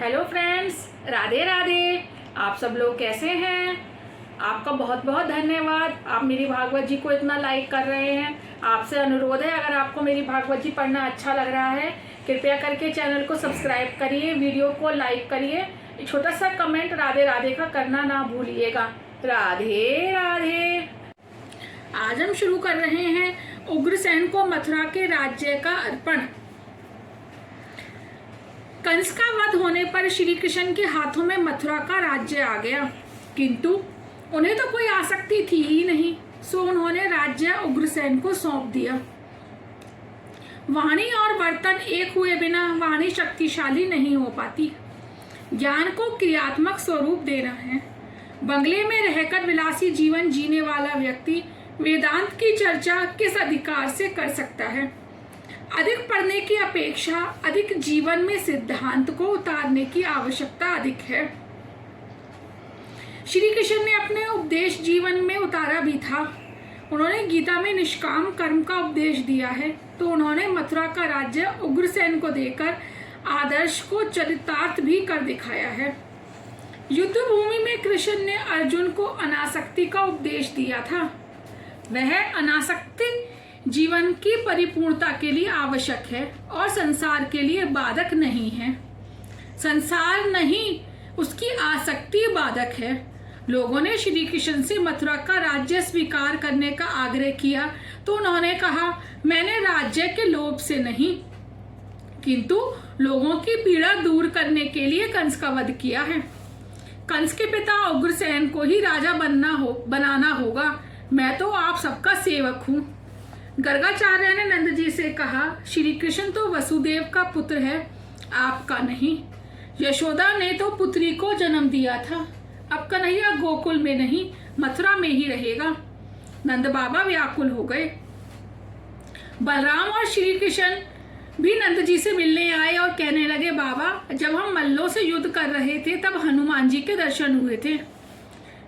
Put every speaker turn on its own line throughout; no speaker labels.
Hello friends, Radhe Radhe. आप सब लोग कैसे हैं? आपका बहुत बहुत धन्यवाद। आप मेरी भागवत जी को इतना लाइक कर रहे हैं। आपसे अनुरोध है, अगर आपको मेरी भागवत जी पढ़ना अच्छा लग रहा है, कृपया करके चैनल को सब्सक्राइब करिए, वीडियो को लाइक करिए, एक छोटा सा कमेंट राधे राधे का करना ना भूलिएगा। राधे राधे। आज हम शुरू कर रहे हैं उग्रसेन को मथुरा के राज्य का अर्पण। कंस का वध होने पर श्री कृष्ण के हाथों में मथुरा का राज्य आ गया, किंतु उन्हें तो कोई आसक्ति थी ही नहीं, सो उन्होंने राज्य उग्रसेन को सौंप दिया। वाणी और बर्तन एक हुए बिना वाणी शक्तिशाली नहीं हो पाती। ज्ञान को क्रियात्मक स्वरूप देना है। बंगले में रहकर विलासी जीवन जीने वाला व्यक्ति वेदांत की चर्चा किस अधिकार से कर सकता है? अधिक पढ़ने की अपेक्षा अधिक जीवन में सिद्धांत को उतारने की आवश्यकता अधिक है। श्री कृष्ण ने अपने उपदेश जीवन में उतारा भी था। उन्होंने गीता में निष्काम कर्म का उपदेश दिया है, तो उन्होंने मथुरा का राज्य उग्रसेन को देकर आदर्श को चरितार्थ भी कर दिखाया है। युद्ध भूमि में कृष्ण ने अर्जुन को अनासक्ति का उपदेश दिया था। वह अनासक्ति जीवन की परिपूर्णता के लिए आवश्यक है और संसार के लिए बाधक नहीं है। संसार नहीं, उसकी आसक्ति बाधक है। लोगों ने श्री कृष्ण से मथुरा का राज्य स्वीकार करने का आग्रह किया, तो उन्होंने कहा, मैंने राज्य के लोभ से नहीं, किंतु लोगों की पीड़ा दूर करने के लिए कंस का वध किया है। कंस के पिता उग्रसेन को ही राजा बनाना होगा। मैं तो आप सबका सेवक हूँ। गर्गाचार्य ने नंद जी से कहा, श्री कृष्ण तो वसुदेव का पुत्र है, आपका नहीं। यशोदा ने तो पुत्री को जन्म दिया था। अब कन्हैया गोकुल में नहीं, मथुरा में ही रहेगा। नंद बाबा व्याकुल हो गए। बलराम और श्री कृष्ण भी नंद जी से मिलने आए और कहने लगे, बाबा, जब हम मल्लों से युद्ध कर रहे थे तब हनुमान जी के दर्शन हुए थे।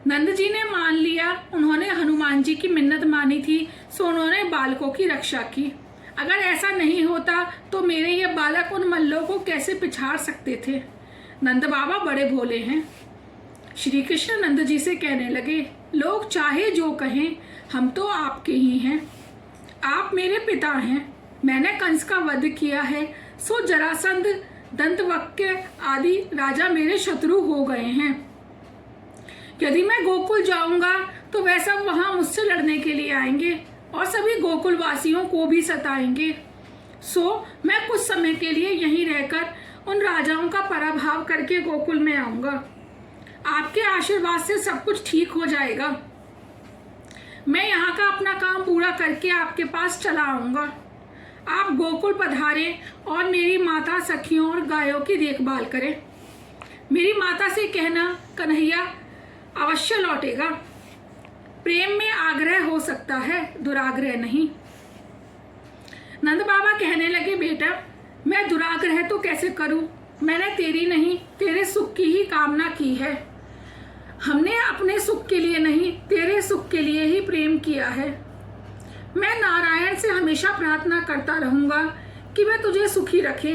नंद जी ने मान लिया, उन्होंने हनुमान जी की मिन्नत मानी थी, सो उन्होंने बालकों की रक्षा की। अगर ऐसा नहीं होता तो मेरे ये बालक उन मल्लों को कैसे पिछाड़ सकते थे? नंद बाबा बड़े भोले हैं। श्री कृष्ण नंद जी से कहने लगे, लोग चाहे जो कहें, हम तो आपके ही हैं। आप मेरे पिता हैं। मैंने कंस का वध किया है, सो जरासंध, दंतवक्र आदि राजा मेरे शत्रु हो गए हैं। यदि मैं गोकुल जाऊंगा तो वह सब वहां मुझसे लड़ने के लिए आएंगे और सभी गोकुल वासियों को भी सताएंगे। सो मैं कुछ समय के लिए यहीं रहकर उन राजाओं का पराभव करके गोकुल में आऊंगा। आपके आशीर्वाद से सब कुछ ठीक हो जाएगा। मैं यहाँ का अपना काम पूरा करके आपके पास चला आऊंगा। आप गोकुल पधारें और मेरी माता, सखियों और गायों की देखभाल करें। मेरी माता से कहना, कन्हैया अवश्य लौटेगा। प्रेम में आग्रह हो सकता है, दुराग्रह नहीं। नंद बाबा कहने लगे, बेटा, मैं दुराग्रह तो कैसे करूं? मैंने तेरी नहीं, तेरे सुख की ही कामना की है। हमने अपने सुख के लिए नहीं, तेरे सुख के लिए ही प्रेम किया है। मैं नारायण से हमेशा प्रार्थना करता रहूंगा कि वह तुझे सुखी रखे।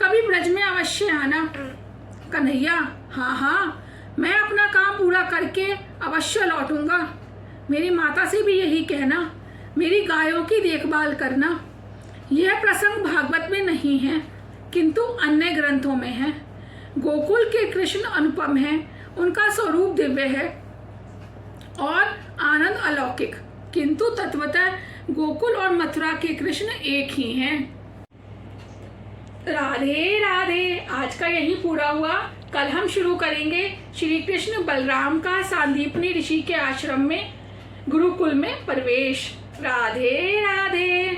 कभी ब्रज में अवश्य आना। कन्हैया, हाँ हाँ, मैं अपना काम पूरा करके अवश्य लौटूंगा। मेरी माता से भी यही कहना, मेरी गायों की देखभाल करना। यह प्रसंग भागवत में नहीं है, किंतु अन्य ग्रंथों में है। गोकुल के कृष्ण अनुपम हैं, उनका स्वरूप दिव्य है और आनंद अलौकिक, किंतु तत्वतः गोकुल और मथुरा के कृष्ण एक ही हैं। राधे राधे। आज का यही पूरा हुआ। कल हम शुरू करेंगे श्री कृष्ण बलराम का सांदीपनी ऋषि के आश्रम में गुरुकुल में प्रवेश। राधे राधे।